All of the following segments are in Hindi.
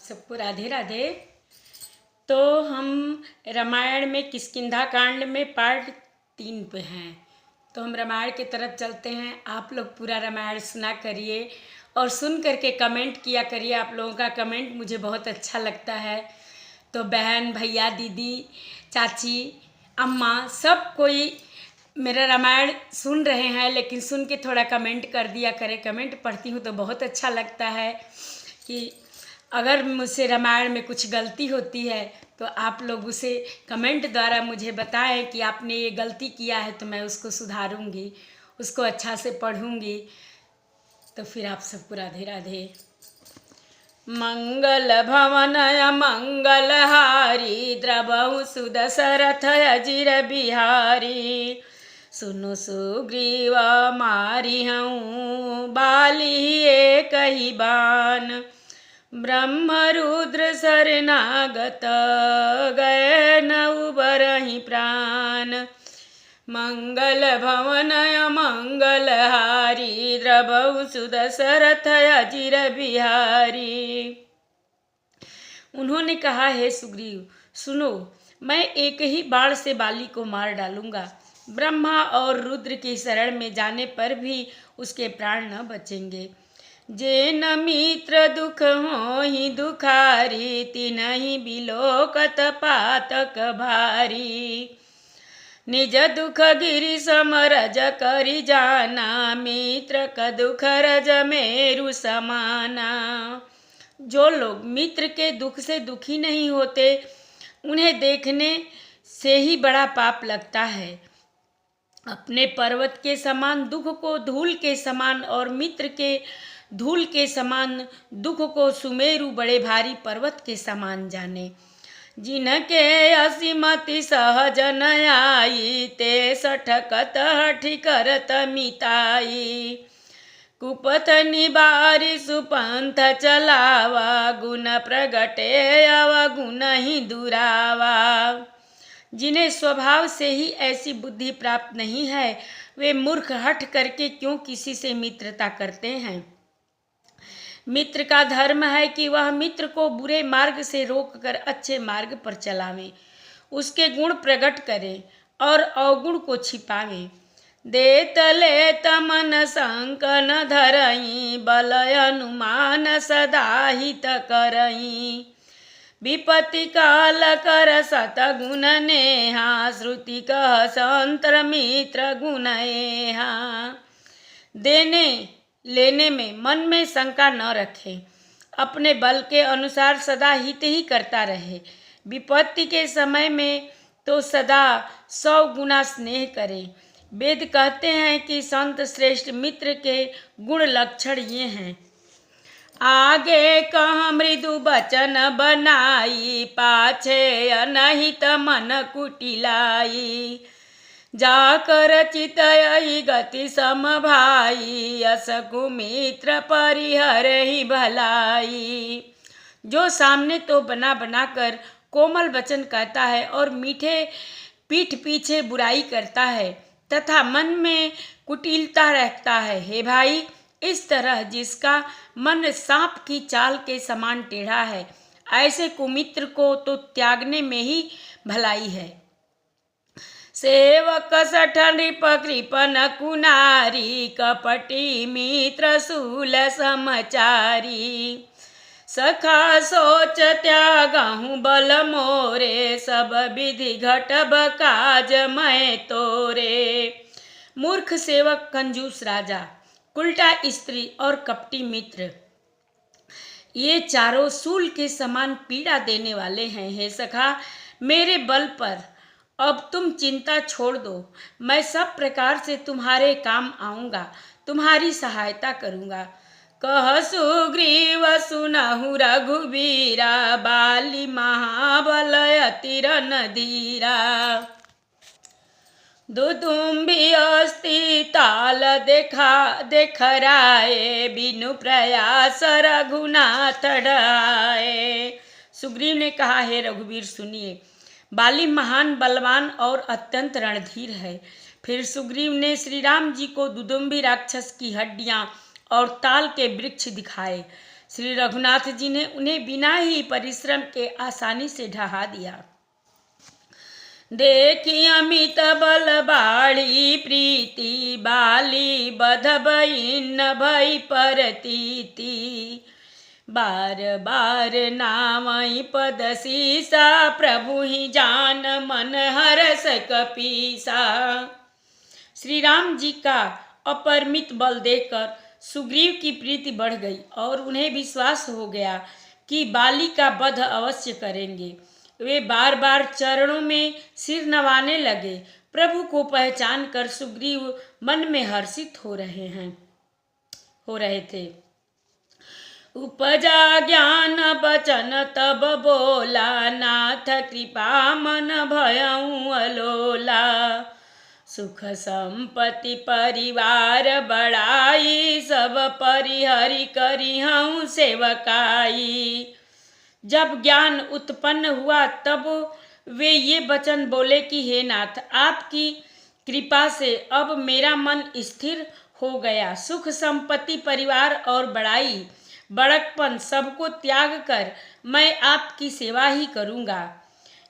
सबको राधे राधे। तो हम रामायण में किष्किंधा कांड में पार्ट 3 पे हैं। तो हम रामायण की तरफ चलते हैं। आप लोग पूरा रामायण सुना करिए और सुन करके कमेंट किया करिए। आप लोगों का कमेंट मुझे बहुत अच्छा लगता है। तो बहन, भैया, दीदी, चाची, अम्मा, सब कोई मेरा रामायण सुन रहे हैं, लेकिन सुन के थोड़ा कमेंट कर दिया करें। कमेंट पढ़ती हूँ तो बहुत अच्छा लगता है कि अगर मुझसे रामायण में कुछ गलती होती है तो आप लोग उसे कमेंट द्वारा मुझे बताएं कि आपने ये गलती किया है, तो मैं उसको सुधारूंगी, उसको अच्छा से पढ़ूंगी। तो फिर आप सबको राधे राधे। मंगल भवनय मंगलहारी द्रवहु सुदशरथ अजिर बिहारी। सुनु सुग्रीव मारी हूँ बाली एक ही बान। ब्रह्म रुद्र शरणागत गए न उबरहि प्राण। मंगल भवनय मंगलहारी द्रवहु सुदशरथ अजिर बिहारी। उन्होंने कहा, हे सुग्रीव सुनो, मैं एक ही बाण से बाली को मार डालूंगा। ब्रह्मा और रुद्र की शरण में जाने पर भी उसके प्राण न बचेंगे। जे न मित्र दुख होहि दुखारी तिनहि बिलोकत पातक भारी। निज दुख गिरि समरज करि जाना मित्र का दुख रज मेरु समाना। जो लोग मित्र के दुख से दुखी नहीं होते, उन्हें देखने से ही बड़ा पाप लगता है। अपने पर्वत के समान दुख को धूल के समान और मित्र के धूल के समान दुख को सुमेरु बड़े भारी पर्वत के समान जाने। जिनके असीमति सहज न आई ते सठकत हठि करत मिताई। कुपथ निबारी सुपंथ चलावा गुण प्रगटे अवगुण ही दुरावा। जिन्हें स्वभाव से ही ऐसी बुद्धि प्राप्त नहीं है, वे मूर्ख हठ करके क्यों किसी से मित्रता करते हैं। मित्र का धर्म है कि वह मित्र को बुरे मार्ग से रोककर अच्छे मार्ग पर चलावे, उसके गुण प्रकट करे और अवगुण को छिपावे। देत लेत मन संक न धरई बलय अनुमान सदा हित करई। विपत्ति काल कर सतगुण नेहा श्रुति कह संतर मित्र गुण एहा। देने लेने में मन में शंका न रखे, अपने बल के अनुसार सदा हित ही करता रहे। विपत्ति के समय में तो सदा 100 गुना स्नेह करे। वेद कहते हैं कि संत श्रेष्ठ मित्र के गुण लक्षण ये हैं। आगे कह मृदु बचन बनाई पाछे अनहित मन कुटिलाई। जाकर चितई गति समभाई असकु मित्र परिहर ही भलाई। जो सामने तो बना बना कर कोमल वचन कहता है और मीठे पीठ पीछे बुराई करता है तथा मन में कुटिलता रखता है। हे भाई, इस तरह जिसका मन सांप की चाल के समान टेढ़ा है, ऐसे कुमित्र को तो त्यागने में ही भलाई है। सेवक सठ नृप कृपन कुनारी कपटी मित्र शूल समचारी। सखा सोच त्यागहूँ बल मोरे सब विधि घटब काज मैं तोरे। मूर्ख सेवक, कंजूस राजा, उल्टा स्त्री और कपटी मित्र, ये चारों शूल के समान पीड़ा देने वाले हैं। हे सखा, मेरे बल पर अब तुम चिंता छोड़ दो। मैं सब प्रकार से तुम्हारे काम आऊँगा, तुम्हारी सहायता करूँगा। कह सुग्रीव सुनहु रघुबीरा बाली महाबल अति रणधीरा। दुदुम्बी अस्ति ताल देखराए बिनु प्रयास रघुनाथ ढाए। सुग्रीव ने कहा, हे रघुवीर सुनिए, बाली महान बलवान और अत्यंत रणधीर है। फिर सुग्रीव ने श्री राम जी को दुदुम्बी राक्षस की हड्डियां और ताल के वृक्ष दिखाए। श्री रघुनाथ जी ने उन्हें बिना ही परिश्रम के आसानी से ढहा दिया। देखी अमित बल बाड़ी प्रीति बाली बध बइन भई परतीति बार बार नामई पद सीसा प्रभु ही जान मन हरस कपीसा। श्री राम जी का अपरिमित बल देखकर सुग्रीव की प्रीति बढ़ गई और उन्हें विश्वास हो गया कि बाली का वध अवश्य करेंगे। वे बार बार चरणों में सिर नवाने लगे। प्रभु को पहचान कर सुग्रीव मन में हर्षित हो रहे थे। उपजा ज्ञान बचन तब बोला नाथ कृपा मन भयउ अलोला सुख संपत्ति परिवार बड़ाई सब परिहरि करिहउँ सेवकाई। जब ज्ञान उत्पन्न हुआ तब वे ये वचन बोले कि हे नाथ, आपकी कृपा से अब मेरा मन स्थिर हो गया। सुख संपत्ति परिवार और बड़ाई बड़कपन सबको त्याग कर मैं आपकी सेवा ही करूँगा।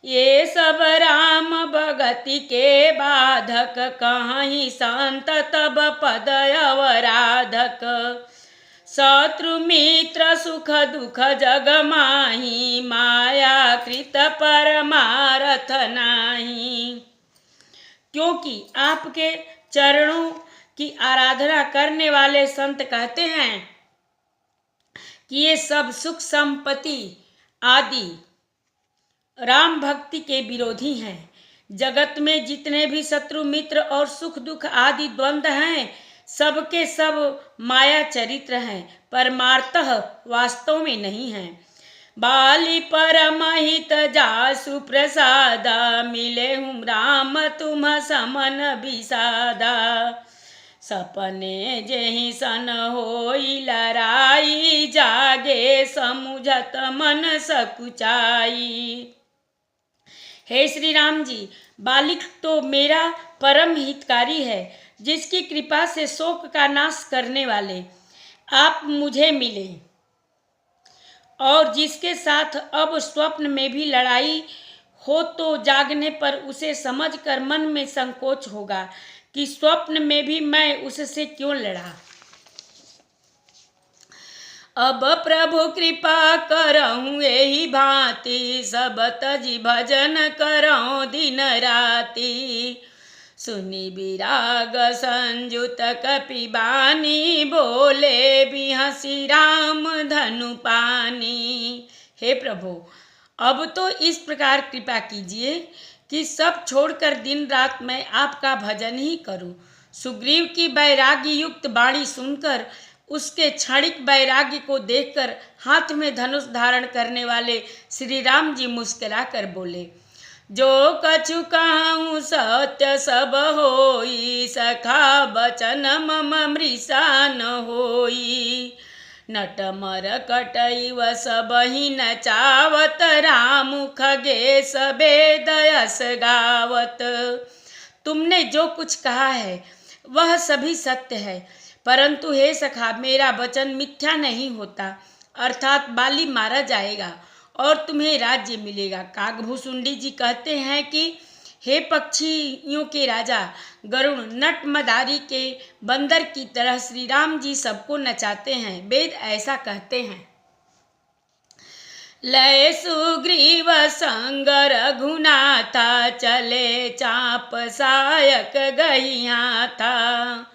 ये सब राम भगति के बाधक कहीं संत तब पद अवराधक शत्रु मित्र सुख दुख जग माही माया कृत परमारथ नाही। क्योंकि आपके चरणों की आराधना करने वाले संत कहते हैं कि ये सब सुख संपत्ति आदि राम भक्ति के विरोधी हैं। जगत में जितने भी शत्रु मित्र और सुख दुख आदि द्वंद्व हैं सबके सब माया चरित्र हैं, परमार्थः वास्तव में नहीं हैं। बाली परमहित जासु प्रसादा मिले हूँ राम तुम समन विसादा सपने जेहि सन होई लराई जागे समुझत मन सकुचाई। हे श्री राम जी, बालिक तो मेरा परम हितकारी है, जिसकी कृपा से शोक का नाश करने वाले आप मुझे मिले और जिसके साथ अब स्वप्न में भी लड़ाई हो तो जागने पर उसे समझकर मन में संकोच होगा कि स्वप्न में भी मैं उससे क्यों लड़ा। अब प्रभु कृपा करऊँ यही भांति सब तजी भजन करऊँ दिन राति सुनी विराग संयुत कपिबानी बोले भी हंसी राम धनु पानी। हे प्रभु, अब तो इस प्रकार कृपा कीजिए कि सब छोड़कर दिन रात मैं आपका भजन ही करूं। सुग्रीव की वैराग्य युक्त वाणी सुनकर उसके क्षणिक वैराग्य को देखकर हाथ में धनुष धारण करने वाले श्री राम जी मुस्कुराकर बोले, जो कछु कहूँ सत्य सब होई सखा बचन मम मृषा न होई नट मर कटई व सबहि नचावत राम खगेश वेद यस गावत। तुमने जो कुछ कहा है वह सभी सत्य है, परंतु हे सखा मेरा वचन मिथ्या नहीं होता, अर्थात बाली मारा जाएगा और तुम्हें राज्य मिलेगा। काकभूषुंडी जी कहते हैं कि हे पक्षियों के राजा गरुण, नट मदारी के बंदर की तरह श्री राम जी सबको नचाते हैं। वेद ऐसा कहते हैं, लय सुग्रीव संग रघुनाथा चले चाप सायक गहिया था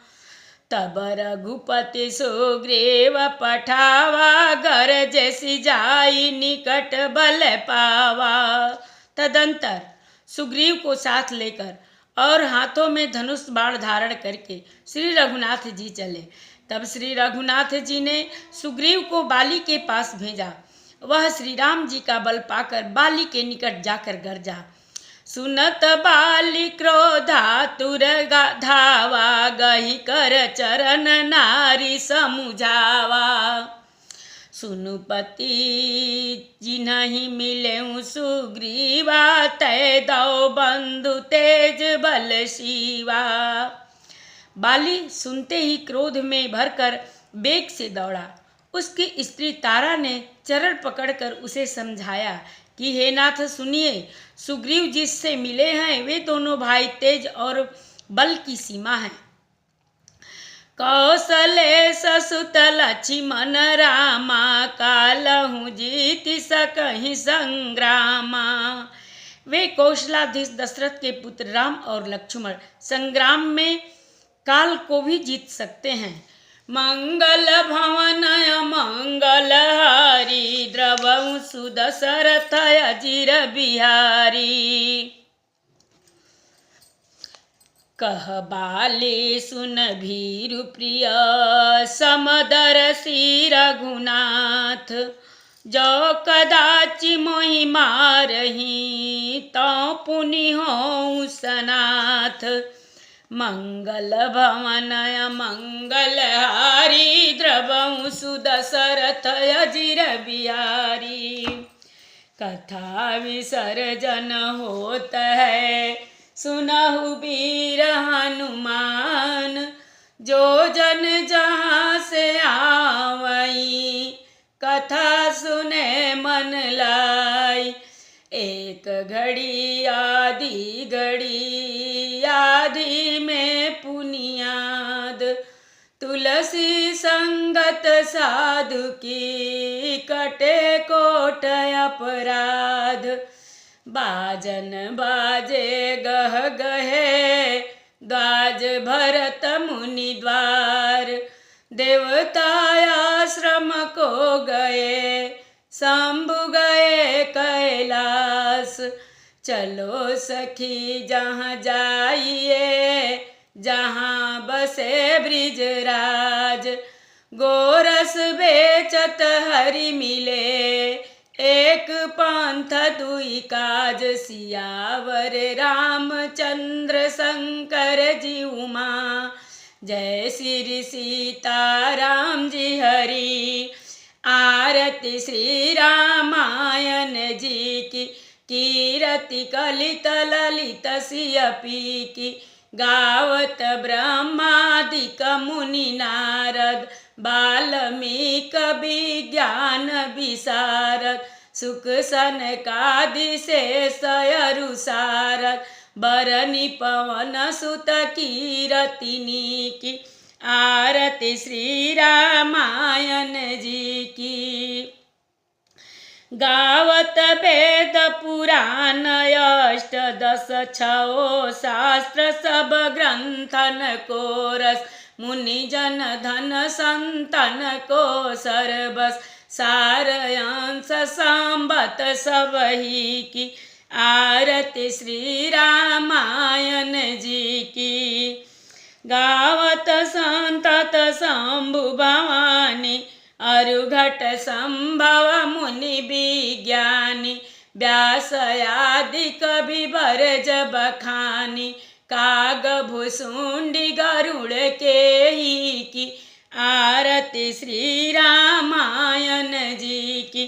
तब रघुपति सुग्रीव पठावा घर जैसी जाई निकट बल पावा। तदंतर सुग्रीव को साथ लेकर और हाथों में धनुष बाण धारण करके श्री रघुनाथ जी चले। तब श्री रघुनाथ जी ने सुग्रीव को बाली के पास भेजा। वह श्री राम जी का बल पाकर बाली के निकट जाकर गरजा, सुनत बाली क्रोधातुर धावा गही कर चरण नारी समुझावा सुनु पति जिन्हि मिलेउ सुग्रीवा तय दौ बंधु तेज बल शिवा। बाली सुनते ही क्रोध में भरकर वेग से दौड़ा उसकी स्त्री तारा ने चरण पकड़कर उसे समझाया कि हे नाथ सुनिए, सुग्रीव जिससे मिले हैं वे दोनों भाई तेज और बल की सीमा है। कौशले ससुत लक्ष्मण रामा, कालहु जीति सकहि संग्रामा। वे कौशलाधीश दशरथ के पुत्र राम और लक्ष्मण संग्राम में काल को भी जीत सकते हैं। मंगल भवन मंगल हारी, द्रवहु सुदशरथ अजिर बिहारी। कह बाले सुन भीरु प्रिय, समदर्शी रघुनाथ। जो कदाचि मोहि मारहि, तौ पुनि होऊँ सनाथ। मंगल भवन मंगल हारी, द्रवहु सुदशरथ अजिर बिहारी। कथा विसर्जन होत है, सुनहु वीर हनुमान। जो जन जहाँ से आवई, कथा सुने मन लाई। एक घड़ी आधी घड़ी, आधी में पुनियाद। तुलसी संगत साधु की, कटे कोट अपराध। बाजन बाजे गह गहे, द्वाज भरत मुनि द्वार। देवता आश्रम को गए, शंभु गए कैलाश। चलो सखी जहाँ जाइए, जहाँ बसे ब्रिजराज। गोरस बेचत हरि मिले, एक पंथ दुई काज। सियावर रामचंद्र शंकर जी उमा, जय श्री सीताराम जी हरि। आरती श्री रामायण जी की, कीरति कलित ललित सियपी की। गावत ब्रह्मादिक मुनि नारद, वाल्मीकि विज्ञान विशारद। सुख सनकादि शेष अरु सारद, बरनि पवन सुत कीरतिनी की। आरती श्री रामायण जी की। गावत वेद पुराण अष्टदश छो शास्त्र, सब ग्रंथन को रस। मुनि जन धन संतन को सर्वस, सारयांश संबत सबही की। आरती श्री रामायण जी की। गावत संतत शंभु भवानी, अरुघट संभव मुनि विज्ञानी। व्यास आदि कवि बरज बखानी, काग भुसुंडी गरुड़ के ही की। आरती श्री रामायण जी की।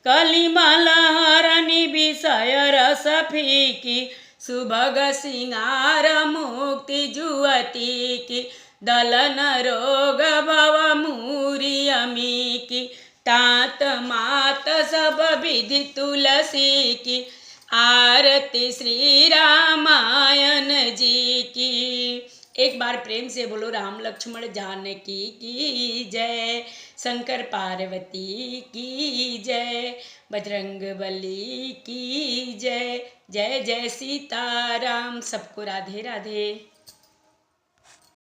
कलिमल हरनि विषय रस फीकी, सुभग सिंगार मुक्ति जुवती की। दलन रोग भव मूरी अमी की, तात मात सब विधि तुलसी की। आरती श्री रामायण जी की। एक बार प्रेम से बोलो राम लक्ष्मण जानकी की जय। शंकर पार्वती की जय। बजरंगबली की जय। जय जय सीताराम। सबको राधे राधे।